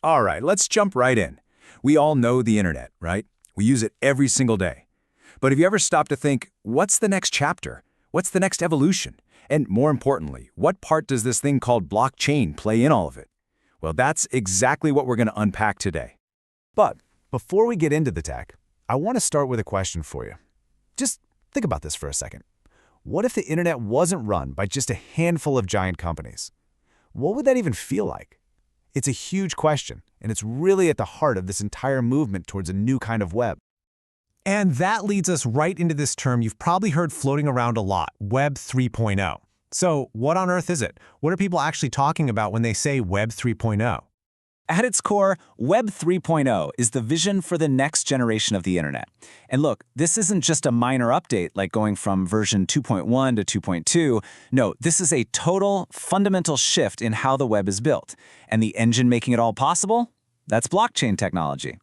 All right, let's jump right in. We all know the internet, right? We use it every single day. But have you ever stopped to think, what's the next chapter? What's the next evolution? And more importantly, what part does this thing called blockchain play in all of it? Well, that's exactly what we're going to unpack today. But before we get into the tech, I want to start with a question for you. Just think about this for a second. What if the internet wasn't run by just a handful of giant companies? What would that even feel like? It's a huge question, and it's really at the heart of this entire movement towards a new kind of web. And that leads us right into this term you've probably heard floating around a lot, Web 3.0. So what on earth is it? What are people actually talking about when they say Web 3.0? At its core, Web 3.0 is the vision for the next generation of the internet. And look, this isn't just a minor update like going from version 2.1 to 2.2. No, this is a total, fundamental shift in how the web is built. And the engine making it all possible? That's blockchain technology.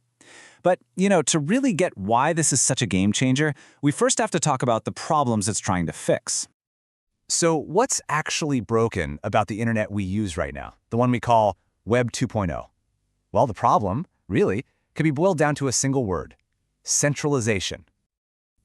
But, to really get why this is such a game changer, we first have to talk about the problems it's trying to fix. So what's actually broken about the internet we use right now, the one we call Web 2.0? Well, the problem, really, could be boiled down to a single word: centralization.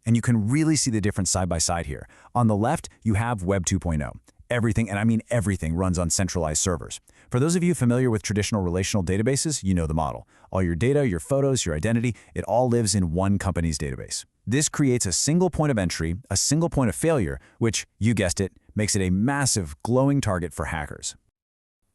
And you can really see the difference side by side here. On the left, you have Web 2.0. Everything, and I mean everything, runs on centralized servers. For those of you familiar with traditional relational databases, you know the model. All your data, your photos, your identity, it all lives in one company's database. This creates a single point of entry, a single point of failure, which, you guessed it, makes it a massive, glowing target for hackers.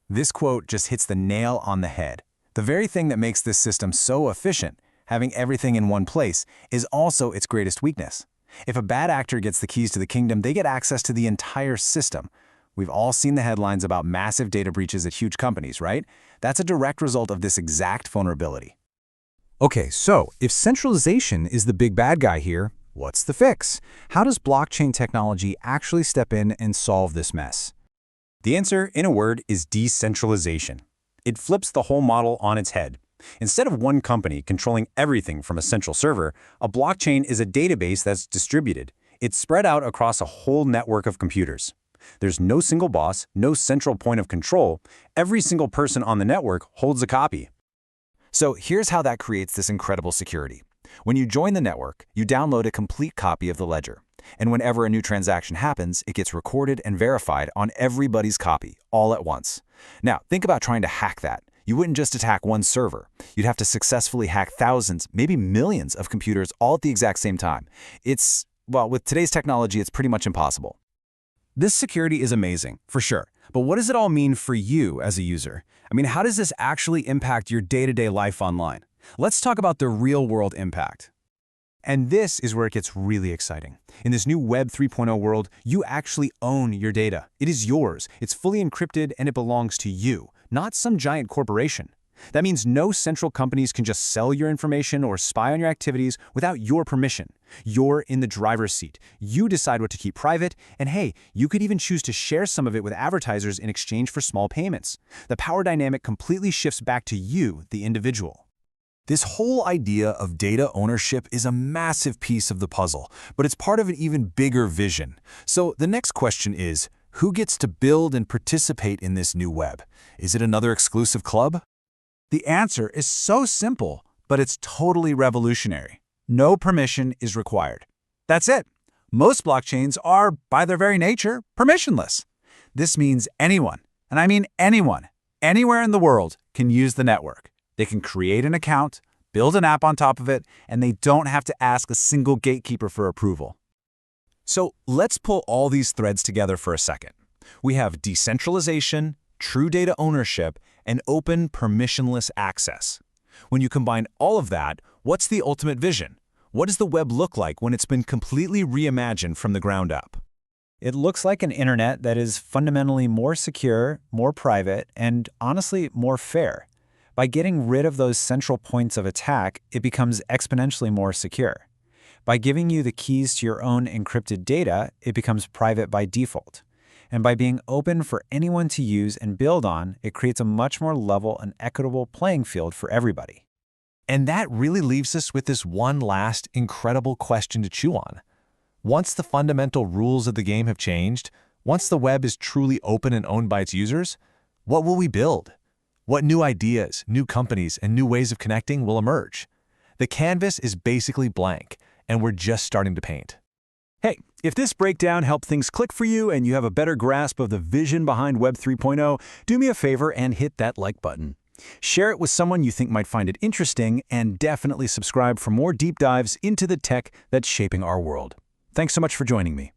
This quote just hits the nail on the head. The very thing that makes this system so efficient, having everything in one place, is also its greatest weakness. If a bad actor gets the keys to the kingdom, they get access to the entire system. We've all seen the headlines about massive data breaches at huge companies, right? That's a direct result of this exact vulnerability. Okay, so if centralization is the big bad guy here, what's the fix? How does blockchain technology actually step in and solve this mess? The answer, in a word, is decentralization. It flips the whole model on its head. Instead of one company controlling everything from a central server, a blockchain is a database that's distributed. It's spread out across a whole network of computers. There's no single boss, no central point of control. Every single person on the network holds a copy. So here's how that creates this incredible security. When you join the network, you download a complete copy of the ledger. And whenever a new transaction happens, it gets recorded and verified on everybody's copy, all at once. Now, think about trying to hack that. You wouldn't just attack one server. You'd have to successfully hack thousands, maybe millions of computers all at the exact same time. Well, with today's technology, it's pretty much impossible. This security is amazing, for sure. But what does it all mean for you as a user? I mean, how does this actually impact your day-to-day life online? Let's talk about the real-world impact. And this is where it gets really exciting. In this new Web 3.0 world, you actually own your data. It is yours. It's fully encrypted and it belongs to you, not some giant corporation. That means no central companies can just sell your information or spy on your activities without your permission. You're in the driver's seat. You decide what to keep private, and hey, you could even choose to share some of it with advertisers in exchange for small payments. The power dynamic completely shifts back to you, the individual. This whole idea of data ownership is a massive piece of the puzzle, but it's part of an even bigger vision. So the next question is, who gets to build and participate in this new web? Is it another exclusive club? The answer is so simple, but it's totally revolutionary. No permission is required. That's it. Most blockchains are, by their very nature, permissionless. This means anyone, and I mean anyone, anywhere in the world can use the network. They can create an account, build an app on top of it, and they don't have to ask a single gatekeeper for approval. So let's pull all these threads together for a second. We have decentralization, true data ownership, and open permissionless access. When you combine all of that, what's the ultimate vision? What does the web look like when it's been completely reimagined from the ground up? It looks like an internet that is fundamentally more secure, more private, and honestly, more fair. By getting rid of those central points of attack, it becomes exponentially more secure. By giving you the keys to your own encrypted data, it becomes private by default. And by being open for anyone to use and build on, it creates a much more level and equitable playing field for everybody. And that really leaves us with this one last incredible question to chew on. Once the fundamental rules of the game have changed, once the web is truly open and owned by its users, what will we build? What new ideas, new companies, and new ways of connecting will emerge? The canvas is basically blank, and we're just starting to paint. Hey, if this breakdown helped things click for you and you have a better grasp of the vision behind Web 3.0, do me a favor and hit that like button. Share it with someone you think might find it interesting, and definitely subscribe for more deep dives into the tech that's shaping our world. Thanks so much for joining me.